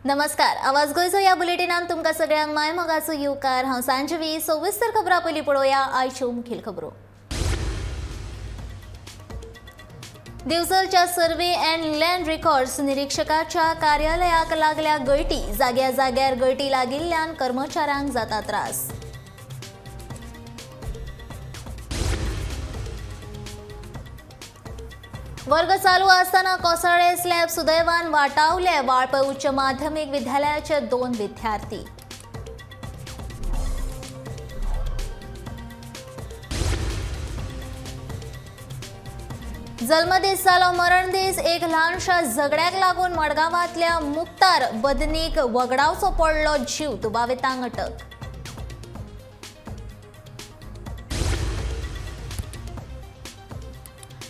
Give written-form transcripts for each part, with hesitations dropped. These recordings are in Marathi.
नमस्कार, आवाज गोयचो या बुलेटिनान तुमकां सगळ्यांक मायमोगाचो येवकार। हांव सांजवी सविस्तर खबरां पयलीं पळोवया आयच्यो मुखेल खबरो। दिवचलच्या सर्वे अँड लँड रेकॉर्ड्स निरीक्षकाच्या कार्यालयाक लागल्या गळटी। जाग्या जाग्यार गळटी लागिल्ल्यान कर्मचाऱ्यांक जाता त्रास। वर्ग चालू असताना कोसळ्ळे स्लॅब सुदैवान वाटावले। वाळपय उच्च माध्यमिक विद्यालयाचे 2 विद्यार्थी। जल्मदीस जालो मरणदीस। एक ल्हानशा झगड्याक लागून मडगांवांतल्या मुक्तार बदनीक वगडावचो पडलो जीव। दुबावितांक अटक।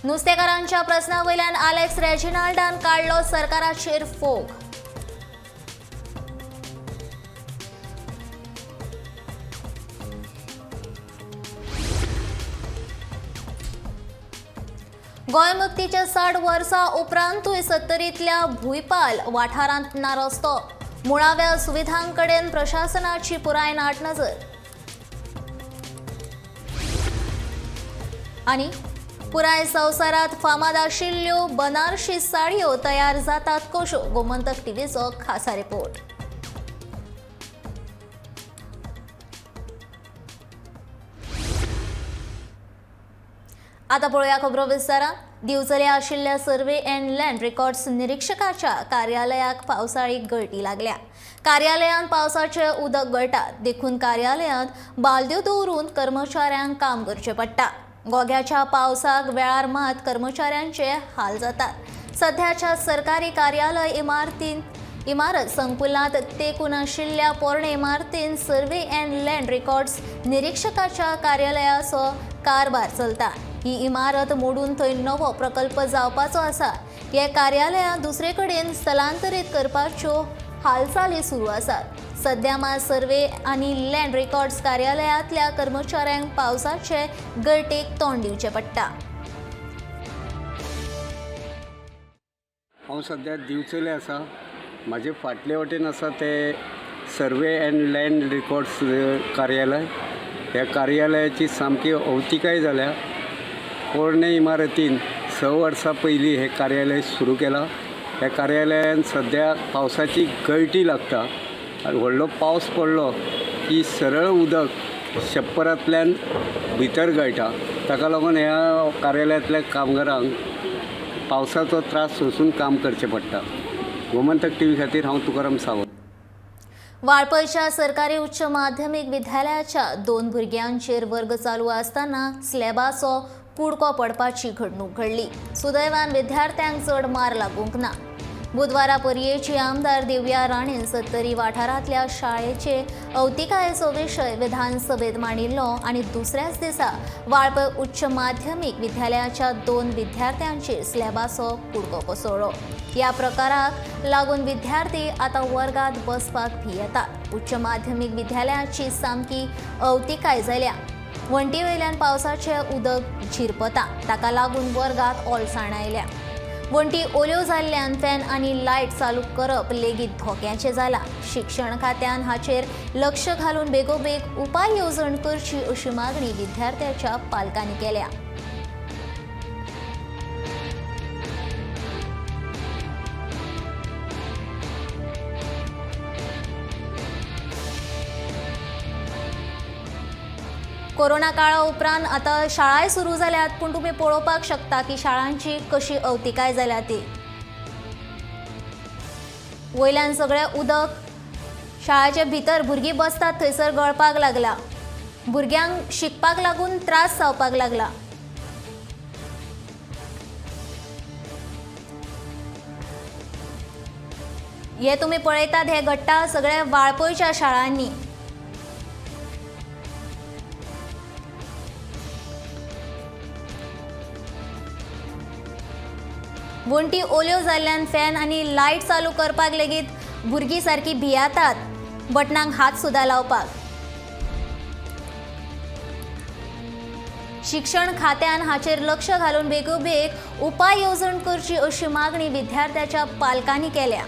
नुस्तेकारांच्या प्रस्नावयल्यान आलेक्स रेजिनाल्डान काढलो सरकाराचेर फोग। गोंय मुक्तीच्या 60 वर्सां उपरांतूय सत्तरींतल्या भुईपाल वाठारांत ना रस्तो। मुळाव्या सुविधांकडेन प्रशासनाची पुराय नाटनजर। आनी पुराय संवसारांत फामाद आशिल्ल्यो बनारसी साडयो तयार जातात कश्यो। गोमंतक टीव्हीचो खासा रिपोर्ट। आता पळोवया खबरो विस्तारान। दिवचले आशिल्ल्या सर्वे अँड लँड रेकॉर्ड्स निरीक्षकाच्या कार्यालयाक पावसाळी गळटी लागल्या। कार्यालयान पावसाचे उदक गळटा देखून कार्यालयांत बालद्यो दवरून कर्मचाऱ्यांक काम करचें पडटा। गोग्याच्या पावसाक वेळार मात कर्मचाऱ्यांचे हाल जातात। सध्याच्या सरकारी कार्यालय इमारत संकुलांत तेंकून आशिल्ल्या पोरणे इमारतीन सर्वे अँड लँड रेकॉर्ड्स निरीक्षकाच्या कार्यालयाचो कारभार चलता। ही इमारत मोडून थंय नवो प्रकल्प जावपाचो आसा। हे कार्यालयाक दुसरे कडेन स्थलांतरीत करपाच्यो हालचाली सुरू आसात। सध्या मात सर्वे आनी लँड रेकॉर्ड्स कार्यालयांतल्या कर्मचाऱ्यांक पावसाचे गळटेक तोंड दिवचें पडटा। हांव सध्या दिवचले आसा। म्हाजे फाटले वटेन आसा ते सर्वे अँड लँड रेकॉर्ड्स कार्यालय। ह्या कार्यालयाची सामकी अवतिकाय जाल्या। पोरणे इमारतीन 6 वर्सां पयलीं हे कार्यालय सुरू केलां। ह्या कार्यालयान सध्या पावसाची गळटी लागता। व्हडलो पावस पडलो की सरळ उदक छप्परांतल्यान भितर गळटा। ताका लागून ह्या कार्यालयांतल्या कामगारांक पावसाचो त्रास सोंसून काम करचें पडटा। गोमंतक टीव्ही खातीर हांव तुकाराम सावंत। वाळपयच्या सरकारी उच्च माध्यमिक विद्यालयाच्या 2 भुरग्यांचेर वर्ग चालू असताना स्लॅबाचो कुडको पडपाची घडणूक घडली। सुदैवान विद्यार्थ्यांक चड मार लागूंक ना। बुधवारा पर्येची आमदार दिव्या राणेन सत्तरी वाठारांतल्या शाळेचे अवतिकायेचो विशय विधानसभेत मांडिल्लो आनी दुसऱ्याच दिसा वाळपय उच्च माध्यमिक विद्यालयाच्या 2 विद्यार्थ्यांचेर स्लॅबाचो कुडको कोसळ्ळो। ह्या प्रकाराक लागून विद्यार्थी आतां वर्गांत बसपाक भियेतात। उच्च माध्यमिक विद्यालयाची सामकी अवतिकाय जाल्या। वण्टीवयल्यान पावसाचें उदक झिरपता। ताका लागून वर्गांत ओलसाण आयल्या। वण्टी ओल्यो जाल्ल्यान फॅन आनी लायट चालू करप लेगीत धोक्याचें जालां। शिक्षण खात्यान हाचेर लक्ष घालून बेगोबेग उपाय येवजण करची अशी मागणी विद्यार्थ्याच्या पालकांनी केल्या। कोरोना काळा उपरांत आतां शाळाय सुरू जाल्यात, पूण तुमी पळोवपाक शकता की शाळांची कशी अवतिकाय जाल्या ती। वयल्यान सगळें उदक शाळेचे भितर भुरगीं बसतात थंयसर गळपाक लागला। भुरग्यांक शिकपाक लागून त्रास जावपाक लागला। हे तुमी पळयतात हे घडटा सगळे वाळपयच्या शाळांनी। वण्टी ओल्यो जाल्ल्यान फॅन आनी लायट चालू करपाक लेगीत भुरगीं सारकी भियेतात बटनांक हात सुद्दां लावपाक। शिक्षण खात्यान हाचेर लक्ष घालून बेगोबेग उपाय येवजण करची अशी मागणी विद्यार्थ्याच्या पालकांनी केल्या।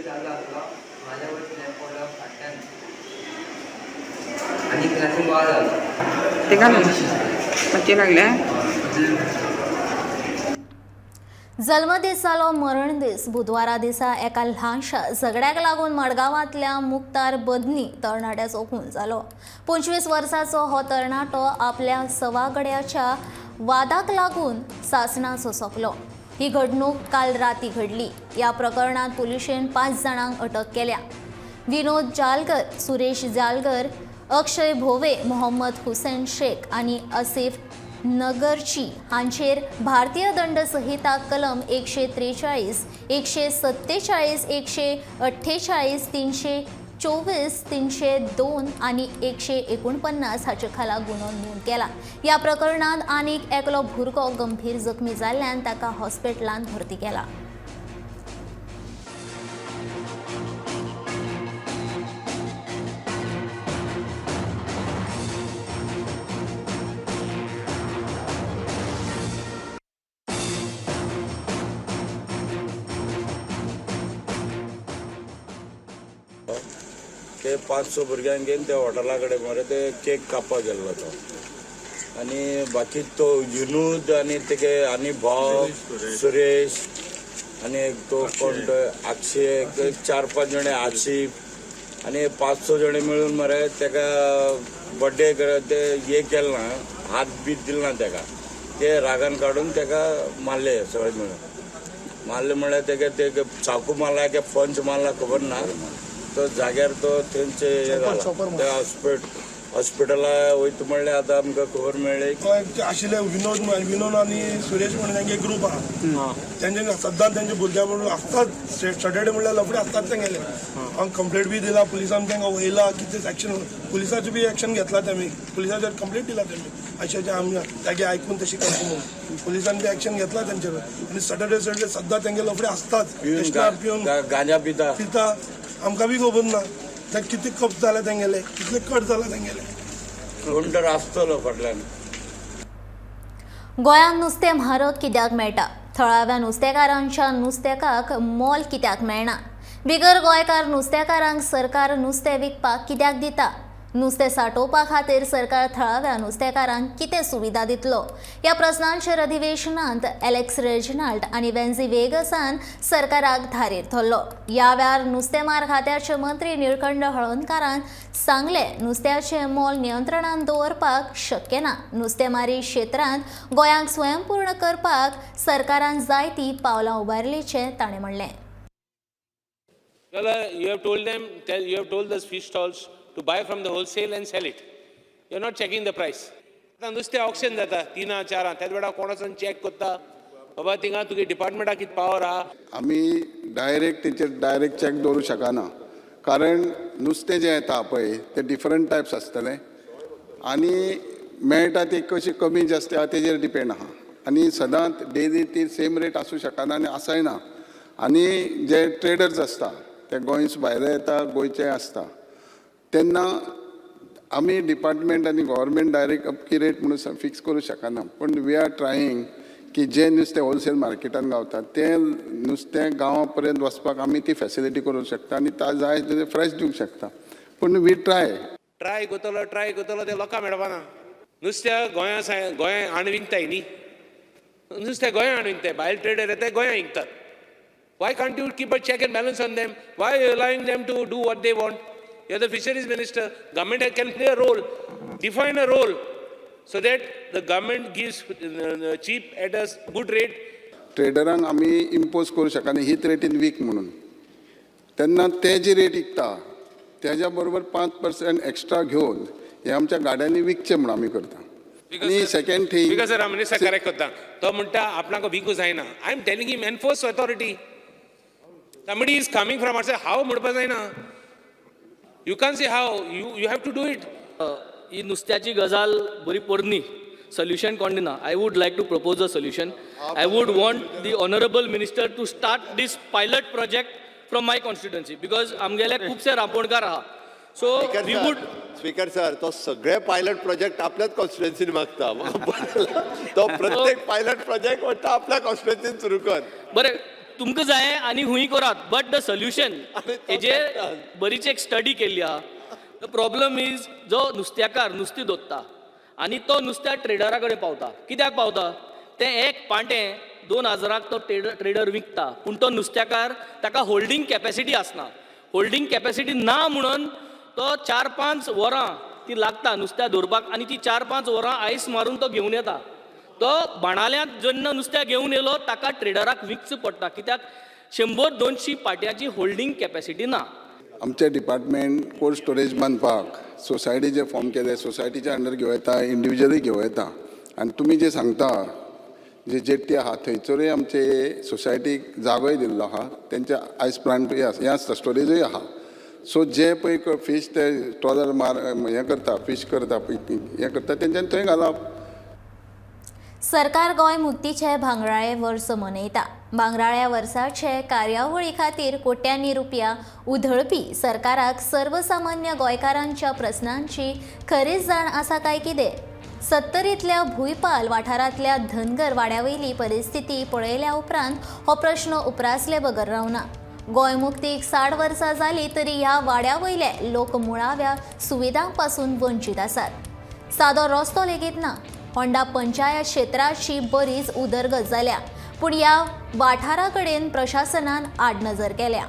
चालू असलो माझ्या वयसून पडलो फाटल्यान आणि क्लासीन गोळा जालो ते लागले जल्मदीस जालो मरण दीस बुधवारा दिसा एका ल्हानशा झगड्याक लागून मडगांवांतल्या मुक्तार बदनी तरणाट्याचो खून जालो. 25 वर्सांचो हो तरणाटो आपल्या सवागड्याच्या वादाक लागून सासणाचो सोंपलो. ही घडणूक काल राती घडली. ह्या प्रकरणात पुलिशेन 5 जाणांक अटक केल्या. विनोद जालगर, सुरेश जालगर, अक्षय भोवे, मोहम्मद हुसेन शेख आणि आसिफ नगरची हांचेर भारतीय दंड संहिता कलम 143, 147, 148, 324, 302 आणि 149 हाचे खाला गुन्हो नोंद केला. ह्या प्रकरणात आनीक एकलो भुरगो गंभीर जखमी जाल्ल्यान ताका हॉस्पिटलांत भरती केला. ते 500 भुरग्यांक घेवन त्या हॉटेला कडेन मरे ते केक कापपाक गेल्लो तो आनी बाकी तो युनूद आनी तेगे आनी भाव सुरेश आनी तो कोण अक्षय 4-5 जणे आसिफ आनी 500 जणे मेळून मरे तेका बर्थडे ते हे केलें ना, हात बीत दिले ना तेका, ते रागान काडून तेका मारले सगळे मेळून. मारले म्हळ्यार तेका ते चाकू मारला की पंच मारला खबर ना. तो जाग्यार तो थंयचे हे जाला त्या हॉस्पिटला वयता म्हणले आतां आमकां खबर मेळ्ळी तो आशिल्ले विनोद आनी सुरेश म्हणून तांचे ग्रूप आहा तेंचे सद्दां तेंचे भुरग्या म्हणून आसतात सॅटर्डे म्हणल्यार लफडे आसतात ते गेले. हांव कंप्लेंट बी दिला पुलिसान, तांकां वयला कितें एक्शन पुलिसाचें बी एक्शन घेतला तेमी, पुलिसाचेर कंप्लेंट दिला तेमी अशें आमी तागे आयकून तशी करता म्हणून पुलिसान बी एक्शन घेतला तेंचेर. आनी सॅटर्डे सद्दां तेंगे लफडे आसतात पिवन गांजा पिता आमकां बी खबर ना ते कितले कप जाले तेंगेले, कितले कट जाला तेंगेले. कोण तर आसतलो फाटल्यान. गोंयांत नुस्तें म्हारग कित्याक मेळटा? थळाव्या नुस्तेकारांच्या नुस्तेकाक मोल कित्याक मेळना? बिगर गोंयकार नुस्तेकारांक सरकार नुस्तें विकपाक कित्याक दिता? नुस्तें सांठोवपा खातीर सरकार थळाव्या नुस्तेकारांक कितें सुविधा दितलो? ह्या प्रस्नांचेर अधिवेशनांत एलेक्स रेजिनाल्ड आनी वेन्झी वेगसान सरकाराक धारेर धरलो. ह्या वेळार नुस्तेंमार खात्याचे मंत्री निळकंठ हळर्णकारान सांगलें नुस्त्याचें मोल नियंत्रणांत दवरपाक शक्य ना. नुस्तेंमारी क्षेत्रांत गोंयांक स्वयंपूर्ण करपाक सरकारान जायतीं पावलां उबारलींचें ताणें म्हणलें. Well, you have told the fish stalls to buy from the wholesale and sell it. You're not checking the price. आतां नुस्तें ऑक्शन जाता 3-4 त्याच वेळार कोणाचो चॅक करता बाबा थिंगा तुगे डिपार्टमेंटा कितें पावर आहा. आमी डायरेक्ट चॅक दवरूं शकना, कारण नुस्तें जें येता पळय ते डिफरंट टायप्स आसतले आनी मेळटा ती कशी कमी जास्त आहा तेजेर डिपेंड आहा आनी सदांच डेली ती सेम रेट आसूं शकना आनी आसाय ना. आनी जे ट्रेडर्स आसता ते गोंयस भायर येता गोंयचे आसता तेन्ना आमी डिपार्टमेंट आनी गव्हर्मेंट डायरेक्ट अपकी रेट म्हणून फिक्स करूं शकना. पूण वी आर ट्रायींग की जें नुस्तें होलसेल मार्केटान गावता तें नुस्तें गांवा पर्यंत वचपाक आमी ती फॅसिलिटी करूंक शकता आनी जाय तें फ्रेश दिवंक शकता. पूण वी ट्राय करतलो ते लोकांक मेळपाना. नुस्तें गोंया हाडून विकताय न्ही, नुस्तें गोंया हाडून विकताय, भायर ट्रेडर येताय गोंया विकतात. Why can't you keep a check and balance on them? Why are you allowing them to do what they want? You're the fisheries minister. Government can play a role, define a role, so that the government gives cheap at a good rate. ट्रेडरांक आमी इम्पोज करूं शकना हीच रेटीन वीक म्हणून. तेन्ना ते जी रेट विकता तेज्या बरोबर 5% एक्स्ट्रा घेवन हे आमच्या गाड्यांनी विकचे म्हणून आमी करता. आनी second thing because sir minister correct करता तो म्हणटा आपणाक विकू जायना. I am telling him enforce authority. Somebody is coming from outside. How म्हणपाक जायना? You can't say how. You have to do it. ही नुस्त्याची गजाल बरी पोरनी सोल्युशन कोण दिना. I would like to propose a solution. I would want the honourable minister to start this pilot project from my constituency because आमगेले खुबशे रांपोणकार आहा. So we would speaker sir तो सगळे पायलट प्रोजेक्ट आपल्याच कॉन्स्टिट्युएन्सीन मागता. तो प्रत्येक पायलट प्रोजेक्ट म्हणटा आपल्या कॉन्स्टिट्युएन्सीन सुरू कर. बरें तुमकां जाय आनी हुंय करात, बट द सोल्युशन हेजेर बरीच एक स्टडी केल्ली आहा. द प्रॉब्लम इज जो नुस्तेकार नुस्तें धरता आनी तो नुस्त्या ट्रेडरा कडेन पावता. कित्याक पावता? तें एक पाटें 2000 तो ट्रेडर विकता, पूण तो नुस्तेकार ताका होल्डिंग कॅपॅसिटी आसना. होल्डिंग कॅपॅसिटी ना म्हणून तो 4-5 वरां ती लागता नुस्त्या धरपाक आनी ती 4-5 वरां आयस मारून तो घेवन येता. तो बाणाल्यांत जेन्ना नुस्तें घेवन येयलो ताका ट्रेडराक विकचो पडटा, कित्याक 100-200 पाट्याची होल्डिंग कॅपॅसिटी ना. आमचे डिपार्टमेंट कोल्ड स्टोरेज बांदपाक सोसायटी जे फॉर्म केले, सोसायटीच्या अंडर घेवं येता, इंडिविज्युअली घेवं येता. आनी तुमी जे सांगता जे जेट्टी आहा थंयसरूय आमचे सोसायटीक जागोय दिल्लो आहा, तेंचे आयस प्लांटूय हें आसता, स्टोरेजूय आहा. सो जे पळय फीश ते ट्रॉलर हें करता, फीश करता, हें करता तेंच्यांनी थंय घालप. सरकार गोंय मुक्तीचे भांगराळे वर्स मनयता. भांगराळ्या वर्साचे कार्यावळी खातीर कोट्यांनी रुपया उधळपी सरकाराक सर्वसामान्य गोंयकारांच्या प्रस्नांची खरीच जाण आसा काय कितें? सत्तरींतल्या भुईपाल वाठारांतल्या धनगर वाड्यावयली परिस्थिती पळयल्या उपरांत हो प्रश्न उप्रासले बगर रावना. गोंय मुक्तीक 60 वर्सां जालीं तरी ह्या वाड्यावयले लोक मुळाव्या सुविधां पासून वंचीत आसात. सादो रस्तो लेगीत ना. होंडा पंचायत क्षेत्राची बरीच उदरगत जाल्या, पूण ह्या वाठारा कडेन प्रशासनान आडनजर केल्या.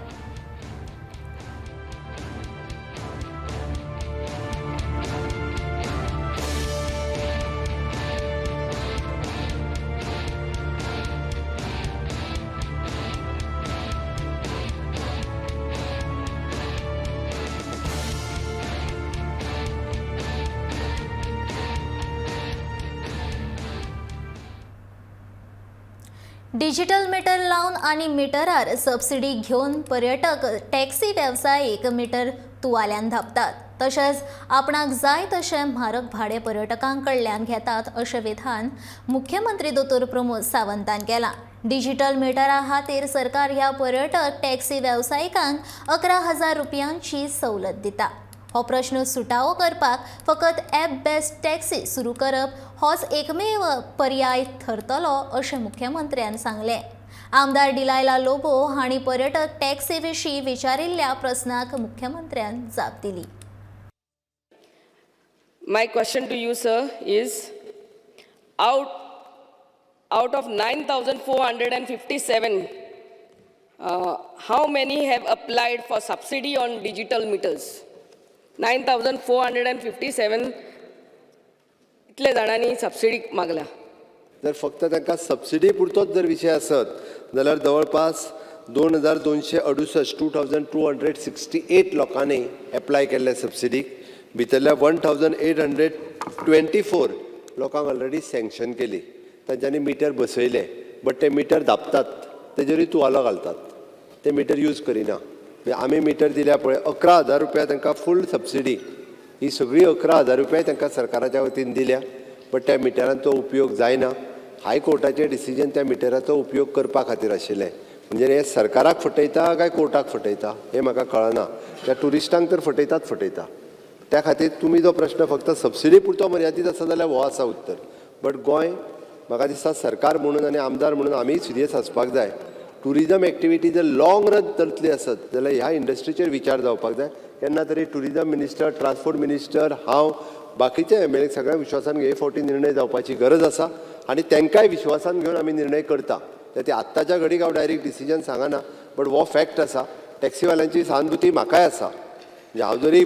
डिजिटल मीटर लावन आनी मिटरार सबसिडी घेवन पर्यटक टॅक्सी वेवसायीक मीटर तुवाल्यान धापतात. तशेंच आपणाक जाय तशें म्हारग भाडें पर्यटकांक कडल्यान घेतात अशें विधान मुख्यमंत्री दोतोर प्रमोद सावंतान केलां. डिजिटल मिटरा खातीर सरकार ह्या पर्यटक टॅक्सी वेवसायिकांक 11,000 रुपयांची सवलत दिता. हो प्रश्न सुटावो करपाक फकत ॲप बेस्ड टॅक्सी सुरू करप होच एकमेव पर्याय ठरतलो अशें मुख्यमंत्र्यान सांगलें. आमदार डिलायला लोबो हांणी पर्यटक टॅक्सी विशीं विचारिल्ल्या प्रस्नाक मुख्यमंत्र्यान जाप दिली. My question to you, sir, is out of 9,457, how many have applied for subsidy on digital meters? 9,457 इतले जाणांनी सबसिडी मागल्या. जर फक्त तांकां सबसिडी पुरतोच जर विशय आसत जाल्यार जवळपास 2,268 लोकांनी एप्लाय केल्ले सबसिडीक. भितरल्या 1,824 लोकांक ऑलरेडी सँक्शन केली, तांच्यांनी मिटर बसयले, बट ते मिटर धापतात, तेजेरूय तुवालो घालतात, ते मिटर यूज करिना. आमी मिटर दिल्या पळय 11,000 रुपया तांकां फूल सबसिडी, ही सगळी 11,000 रुपया तांकां सरकाराच्या वतीन दिल्या, बट त्या मिटरांचो उपयोग जायना. हायकोर्टाचें डिसिजन त्या मिटराचो उपयोग करपा खातीर आशिल्लें. म्हणजे हे सरकाराक फटयता काय कोर्टाक फटयता हें म्हाका कळना. त्या टुरिस्टांक तर फटयता. त्या खातीर तुमी जो प्रश्न फक्त सबसिडी पुरतो मर्यादीत आसा जाल्यार हो आसा उत्तर. बट गोंय म्हाका दिसता सरकार म्हणून आनी आमदार म्हणून आमी सिरियस आसपाक जाय. टुरिजम एक्टिविटी जर लॉंग रन चलतली आसत जाल्यार ह्या इंडस्ट्रीचेर विचार जावपाक जाय. केन्ना तरी टुरिजम मिनिस्टर, ट्रान्सपोर्ट मिनिस्टर, हांव बाकीचे MLA सगळ्या विश्वासान हे फावटी निर्णय जावपाची गरज आसा आनी तांकांय विश्वासान घेवन आमी निर्णय करता. ते आत्ताच्या घडीक हांव डायरेक्ट डिसिजन सांगना, बट हो फॅक्ट आसा. टॅक्सीवाल्यांची सहानुभूती म्हाकाय आसा. म्हणजे हांव जरी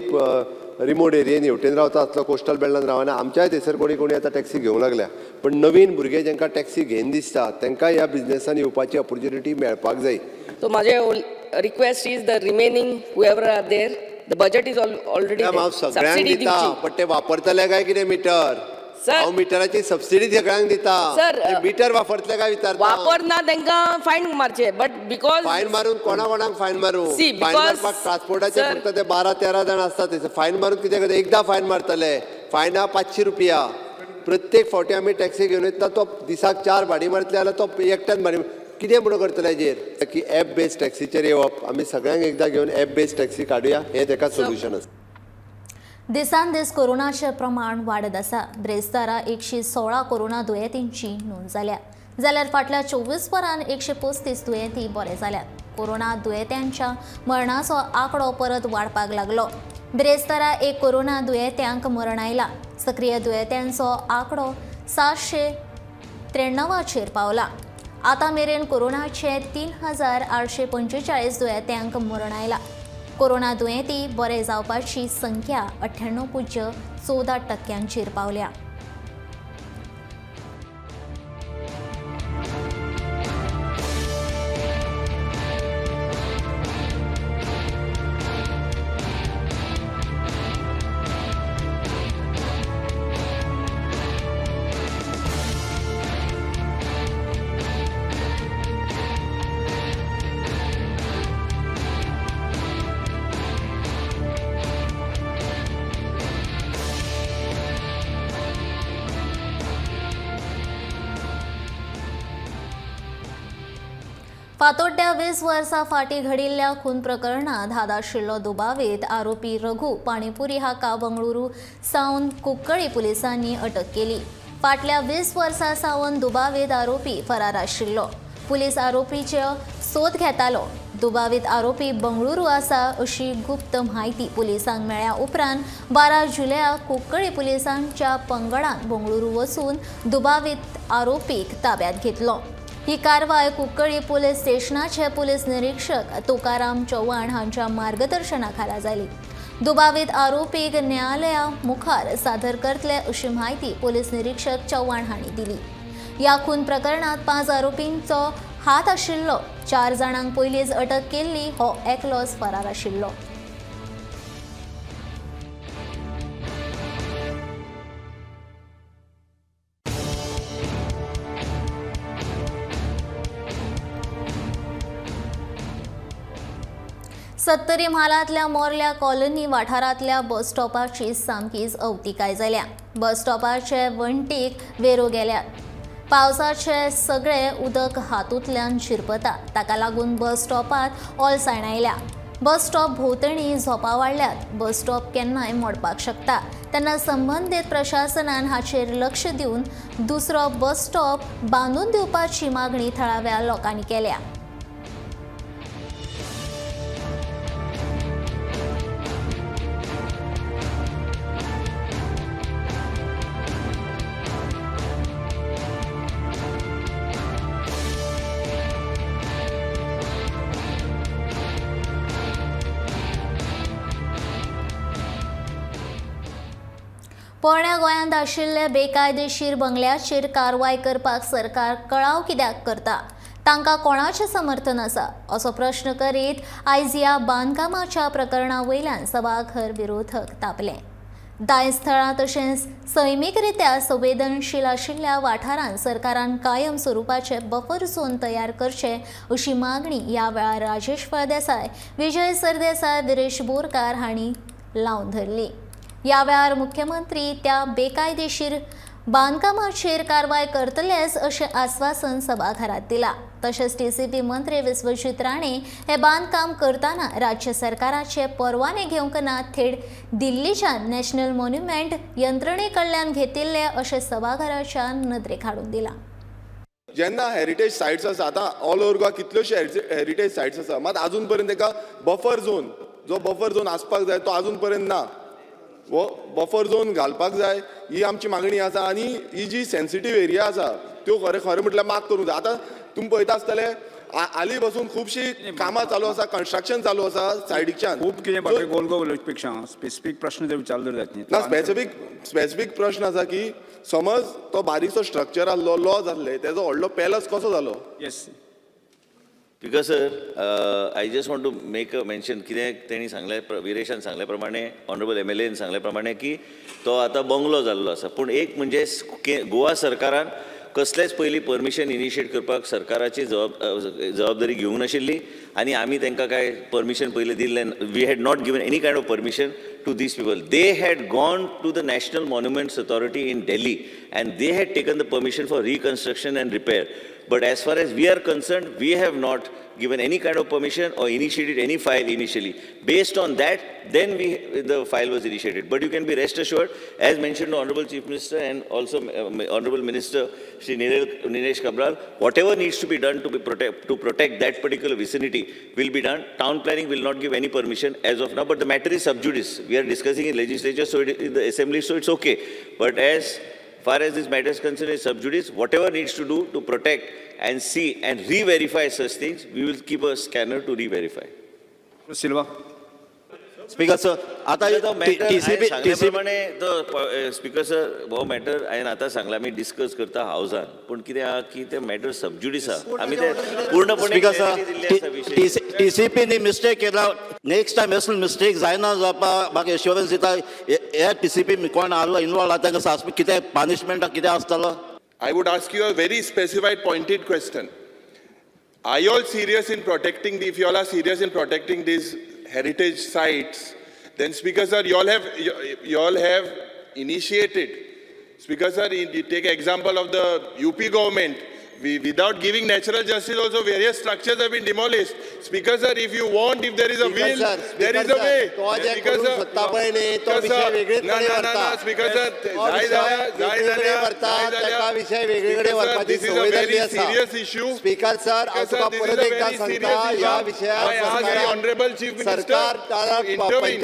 रिमोट एरियेन हेवटेन रावता आसलो, कोस्टल बेल्टान रावना, आमच्याय थंयसर कोणी आतां टॅक्सी घेवंक लागल्या. पण नवीन भुरगे जांकां टॅक्सी घेवन दिसता तांकां ह्या बिझनेसान येवपाची ऑपॉर्च्युनिटी मेळपाक जाय. So माझे request is the remaining whoever are there, the budget is already there. हांव सगळ्यांक Subsidy दिता, दिवची. पण ते वापरतले काय कितें मिटर? Sir. हांव मिटराची सबसिडी सगळ्यांक दिता. Sir, मिटर वापरतले काय विचारता? वापरना तांकां फायन मारचे, बट बिकॉज फायन मारून कोणाक फायन मारू? See, फायन because- मारपाक ट्रान्सपोर्टाचे Sir. फक्त ते 12-13 जाण असतात. फायन मारून कितें करता? एकदां फायन मारतले. फायना 500 रुपया. प्रत्येक फावटी आमी टॅक्सी घेवन येता, तो दिसाक 4 भाडी मारतले जाल्यार तो एकट्यान भाडी कितें म्हणून करतले हेजेर? की ॲप बेस्ड टॅक्सीचेर येवप. आमी सगळ्यांक एकदां घेवन ॲप बेस्ड टॅक्सी काडुया, हें ताका सोल्युशन आसा. दिसान दीस कोरोनाचें प्रमाण वाडत आसा. ब्रेस्तारा 116 कोरोना दुयेंतींची नोंद जाल्या. जाल्यार फाटल्या 24 वरांत 135 दुयेंती बरे जाल्यात. कोरोना दुयेंत्यांच्या मरणाचो आंकडो परत वाडपाक लागलो. बिरेस्तारा एक कोरोना दुयेंत्यांक मरण आयला. सक्रिय दुयेंत्यांचो आंकडो 793 पावला. आतां मेरेन कोरोनाचे 3,845 दुयेंत्यांक मरण आयला. कोरोना दुयेंती बरे जावपाची संख्या 98.14% पावल्या. फातोड्ड्या 20 वर्सां फाटीं घडिल्ल्या खून प्रकरणात हात आशिल्लो दुबावीत आरोपी रघु पाणीपुरी हाका बंगळुरू सावन कुंकळ्ळी पुलिसांनी अटक केली. फाटल्या 20 वर्सां सावन दुबावीत आरोपी फरार आशिल्लो. पुलीस आरोपीचे सोद घेतालो. दुबावीत आरोपी बंगळुरू आसा अशी गुप्त म्हायती पुलिसांक मेळ्ळ्या उपरांत 12 जुलयाक कुंकळ्ळी पुलिसांच्या पंगडान बंगळुरू वचून दुबावीत आरोपीक ताब्यात घेतलो. ही कारवाय कुंकळ्ळी पुलीस स्टेशनाचे पुलीस निरीक्षक तुकाराम चव्हाण हांच्या मार्गदर्शनाखाला जाली. दुबावीत आरोपीक न्यायालया मुखार सादर करतले अशी म्हायती पुलीस निरीक्षक चव्हाण हांणी दिली. ह्या खून प्रकरणात 5 आरोपींचो हात आशिल्लो. 4 जाणांक पयलींच अटक केल्ली. हो एकलोच फरार आशिल्लो. सत्तरी म्हालांतल्या मोर्ल्या कॉलनी वाठारांतल्या बस स्टॉपाची सामकीच अवतिकाय जाल्या. बस स्टॉपाचे वणटीक वेरो गेल्यात. पावसाचे सगळे उदक हातूंतल्यान शिरपता. ताका लागून बस स्टॉपात ओलसाण आयल्या. बस स्टॉप भोंवतणी झोपां वाडल्यात. बस स्टॉप केन्नाय मोडपाक शकता. तेन्ना संबंदीत प्रशासनान हाचेर लक्ष दिवन दुसरो बस स्टॉप बांदून दिवपाची मागणी थळाव्या लोकांनी केल्या. पोरण्या गोंयांत आशिल्ले बेकायदेशीर बंगल्याचेर कारवाय करपाक सरकार कळाव कित्याक करता? तांकां कोणाचें समर्थन आसा? असो प्रश्न करीत आयज ह्या बांदकामाच्या प्रकरणा वयल्यान सभाघर विरोधक तापले. दाय स्थळां तशेंच सैमीकरित्या संवेदनशील आशिल्ल्या वाठारांत सरकारान कायम स्वरुपाचे बफर झोन तयार करचे अशी मागणी ह्या वेळार राजेश फळदेसाय, विजय सरदेसाय, विरेश बोरकार हांणी लावन धरली. ह्या वेळार मुख्यमंत्री त्या बेकायदेशीर बांदकामाचेर कारवाय करतलेच अशें आश्वासन सभाघरात दिला. तशेंच टीसीपी मंत्री विश्वजीत राणे हे बांदकाम करतना राज्य सरकाराचे परवाने घेवंक ना, थेट दिल्लीच्या नॅशनल मॉन्युमेंट यंत्रणे कडल्यान घेतिल्ले अशें सभाघराच्या नदरेक हाडून दिला. जेन्ना हेरिटेज सायट्स आसा, आतां ऑल ओव्हर गोवा कितल्योशो हेरिटेज सायट्स आसा, मात आजून पर्यंत ताका बफर झोन, जो बफर झोन आसपाक जाय तो आजून पर्यंत ना. वो बफर झोन घालपाक जाय ही आमची मागणी आसा. आनी ही जी सेन्सिटीव एरिया आसा त्यो खरें म्हटल्यार माग करूंक जाय. आतां तुमी पळयता आसतले हालीं पासून खुबशीं कामां चालू आसा, कन्स्ट्रक्शन चालू आसा सायडीच्यान. खूब कितें गोल गोल पेक्षा स्पेसिफीक प्रश्न जर विचारले जायत न्ही. ना, स्पेसिफीक प्रश्न आसा की समज तो बारीकसो स्ट्रक्चर आसलो, लॉ जाल्ले, तेजो व्हडलो पॅलस कसो जालो? Yes, because sir I just want to make a mention कितें तेणी सांगलें, विरेशान सांगले प्रमाणे, ऑनरेबल MLAन सांगले प्रमाणे की तो आतां बंगलो जाल्लो आसा. पूण एक म्हणजे गोवा सरकारान कसलेच पयलीं परमिशन इनिशिएट करपाक सरकाराची जबाबदारी घेवंक नाशिल्ली आनी आमी तांकां काय परमिशन पयलीं दिल्लें. We had not given any kind of permission to these people. They had gone to the National Monuments Authority in Delhi and they had taken the permission for reconstruction and repair. But as far as we are concerned, we have not given any kind of permission or initiated any file initially. Based on that, then the file was initiated. But you can be rest assured, as mentioned to Honorable Chief Minister and also Honorable Minister Shri Nilesh Kabral, whatever needs to be done to protect that particular vicinity will be done. Town planning will not give any permission as of now, but the matter is sub judice. We are discussing in legislature, so in the assembly, so it's okay. But as far as this matter is concerned, is sub judice. Whatever needs to do to protect and see and re-verify such things, we will keep a scanner to re-verify. Silva. Speaker sir आता तो मॅटर सांगल्याप्रमाणे तो स्पीकर सर हो मॅटर हांवें आतां सांगला आमी डिस्कस करता हावजान पूण कितें आहा की ते मॅटर सबज्युडीस आहा आमी ते पूर्णपणे टीसीपीनी मिस्टेक केला नेक्स्ट टायम असली मिस्टेक जायना जावपा म्हाका एश्युरन्स दिता हे टीसीपी कोण इनवॉल्व आहा तांकां सास्पेंड कितें पनिशमेंट कितें आसतलो I would ask you a very specified, pointed question. Are you all serious in protecting if you all are serious in protecting these heritage sites, then Speaker Sir, you all have initiated. Speaker Sir, take example of the UP government. Without giving natural justice, also various structures have been demolished. Speaker Sir, if you want, if there is a will, there is a way. Speaker Sir, Speaker Sir, this is a very serious issue. Speaker Sir, I ask the Honorable Chief Minister to intervene.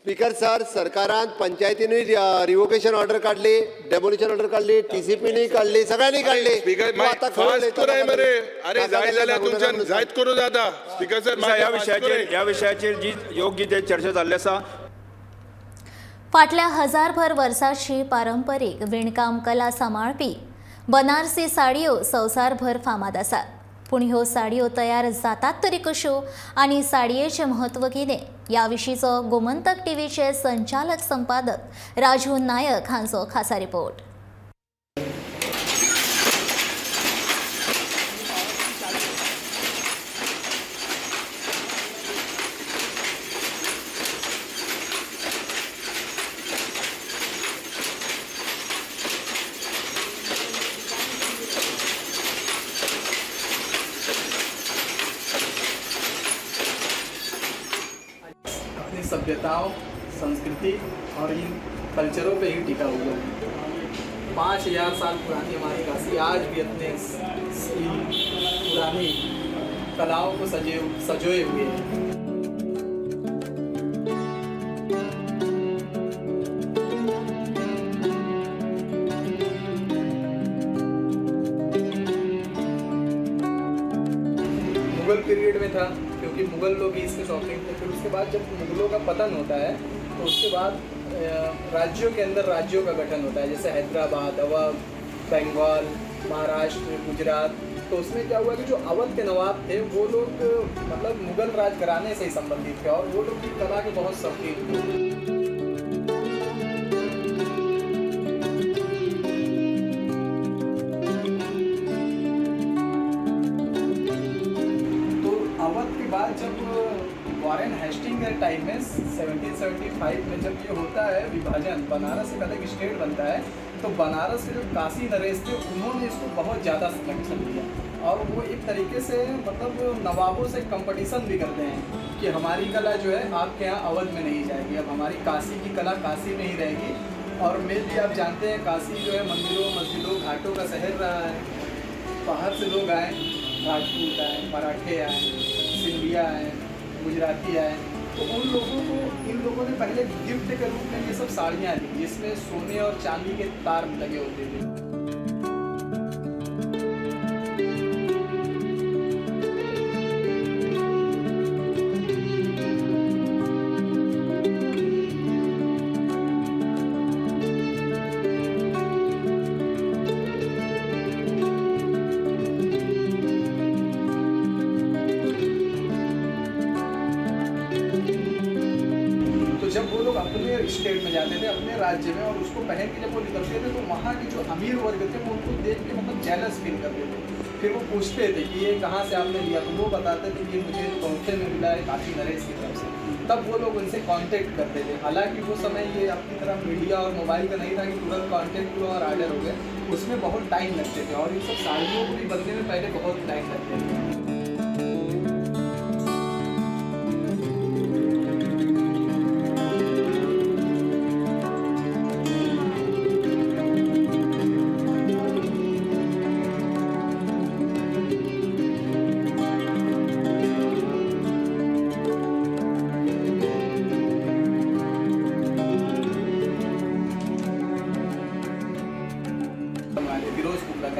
Speaker sir सरकारान पंचायतीनूय रिवोकेशन ऑर्डर काढली डेमोलिशन ऑर्डर काढली टीसीपीनी काढली सगळ्यांनी काढली अरे जाय जाल्यार तुमच्यान जायत करू जाता स्पीकर सर या विशयाचेर जी योग्य ते चर्चा जाल्ली आसा फाटल्या हजारभर वर्सांची पारंपरीक विणकाम कला सांबाळपी बनारसी साडयो संवसारभर फामाद आसात पूण ह्यो साडयो तयार जातात तरी कश्यो आनी साडयेचें म्हत्व कितें ह्या विशींचो गोमंतक टीव्हीचे संचालक संपादक राजू नायक हांचो खासा रिपोर्ट. सभ्यताओं, संस्कृति और इन कल्चरों पे ही टिका हुआ है. 5000 साल पुरानी हमारी काशी आज भी अपने पुरानी कलाओं को सजोए हुए है. मुगल पीरियड में था क्योंकि मुगल लोग ही इसके शौकीन थे. फिर उसके बाद जब मुगलों का पतन होता है तो उसके बाद राज्यों के अंदर राज्यों का गठन होता है जैसे हैदराबाद, अवध, बंगाल, महाराष्ट्र, गुजरात. तो उसमें क्या हुआ कि जो अवध के नवाब थे वो लोग मतलब मुगल राज घराने से ही संबंधित थे और वो लोग भी कला के बहुत शौकीन थे. जब वॉरेन हेस्टिंग के टाइम में 1775 में जब ये होता है विभाजन, बनारस एक अलग स्टेट बनता है, तो बनारस के जो काशी नरेश थे उन्होंने इसको बहुत ज़्यादा समर्थन दिया और वो एक तरीके से मतलब नवाबों से कंपटीशन भी करते हैं कि हमारी कला जो है आपके यहाँ अवध में नहीं जाएगी, अब हमारी काशी की कला काशी में ही रहेगी. और मेनली आप जानते हैं काशी जो है मंदिरों मस्जिदों घाटों का शहर रहा है. बाहर से लोग आए, राजपूत आए, मराठे आए, सिंधिया आए, गुजराती आए, तो इन लोगों ने पहले गिफ्ट के रूप में ये सब साड़ियाँ दी जिसमें सोने और चांदी के तार लगे होते थे. जब वो लोग अपने स्टेट में जाते थे, अपने राज्य में, और उसको पहन के जब वो निकलते थे तो वहाँ के जो अमीर वर्ग थे वो उनको देख के मतलब जेलस फील करते थे. फिर वो पूछते थे कि ये कहाँ से आपने लिया, तो वो बताते थे कि मुझे तोहफे में मिला है काशी नरेश की तरफ से. तब वो लोग उनसे कांटेक्ट करते थे। हालांकि वो समय ये अपनी तरह मीडिया और मोबाइल का नहीं था कि तुरंत कांटेक्ट हुआ और आर्डर हो गया, उसमें बहुत टाइम लगते थे और इन सब साड़ियों को भी बनने में पहले बहुत टाइम लगते थे।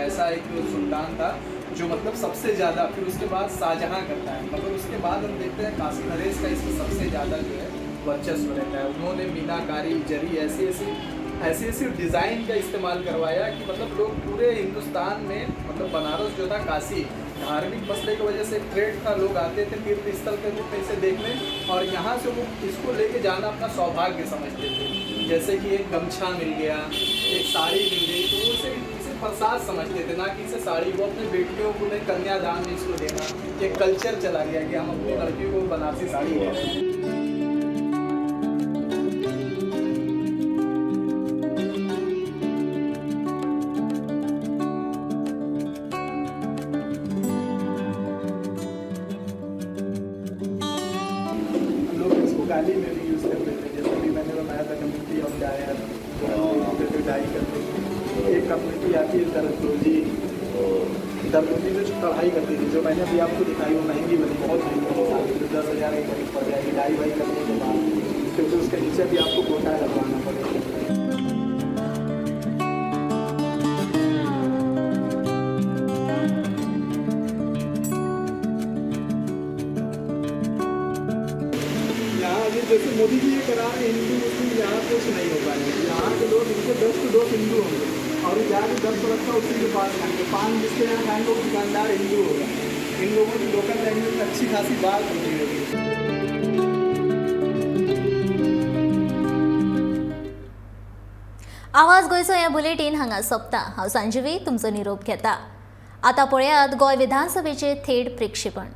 ऐसा एक सुल्तान था जो मतलब सबसे ज़्यादा, फिर उसके बाद शाहजहां करता है, मगर उसके बाद हम देखते हैं काशी नरेश का इसमें सबसे ज़्यादा जो है वर्चस्व रहता है। उन्होंने मीनाकारी, जरी ऐसी डिज़ाइन का इस्तेमाल करवाया कि मतलब लोग पूरे हिंदुस्तान में, मतलब बनारस जो था, काशी धार्मिक मसले की वजह से ट्रेड था, लोग आते थे तीर्थ स्थल के रूप में इसे देखने और यहाँ से वो इसको लेके जाना अपना सौभाग्य समझते थे। जैसे कि एक गमछा मिल गया, एक साड़ी मिल गई, तो वो इसे प्रसाद समझते थे, ना कि इसे साड़ी। वो अपने बेटियों को नहीं कन्यादान में इसको देना, एक कल्चर चला गया कि हम अपनी लड़की को बनारसी साड़ी दें। गाली में भी यूज़ करते थे, जैसे भी मैंने बताया था कम्युनिटी ऑफ डायर, डाई करते थे। एक कम्युनिटी आती है दरदोजी में जो कढ़ाई करती थी, जो मैंने अभी आपको दिखाई, वो महंगी बनी, बहुत महंगी, 10,000 के करीब पड़ जाएगी डाई वाई करने के बाद, क्योंकि उसके नीचे भी आपको गोटा लगवाना पड़ेगा। जैसे मोदी जी ये करा रहे हैं, हिंदू मुस्लिम यहाँ कुछ नहीं हो पाएंगे। यहाँ के लोग इनके 10 to 2 हिंदू होंगे और जाके 10 वर्ष का उसी के पास खाएंगे। पान जिसके यहाँ खाएंगे वो दुकानदार हिंदू होगा। इन लोगों की लोकल लैंग्वेज में अच्छी खासी बात होती होगी। आवाज गोंयचो हे बुलेटीन हांगा सोंपता। हांव संजीवी तुमचो निरोप घेता। आतां पळयात गोंय विधानसभेचें थेट प्रक्षेपण।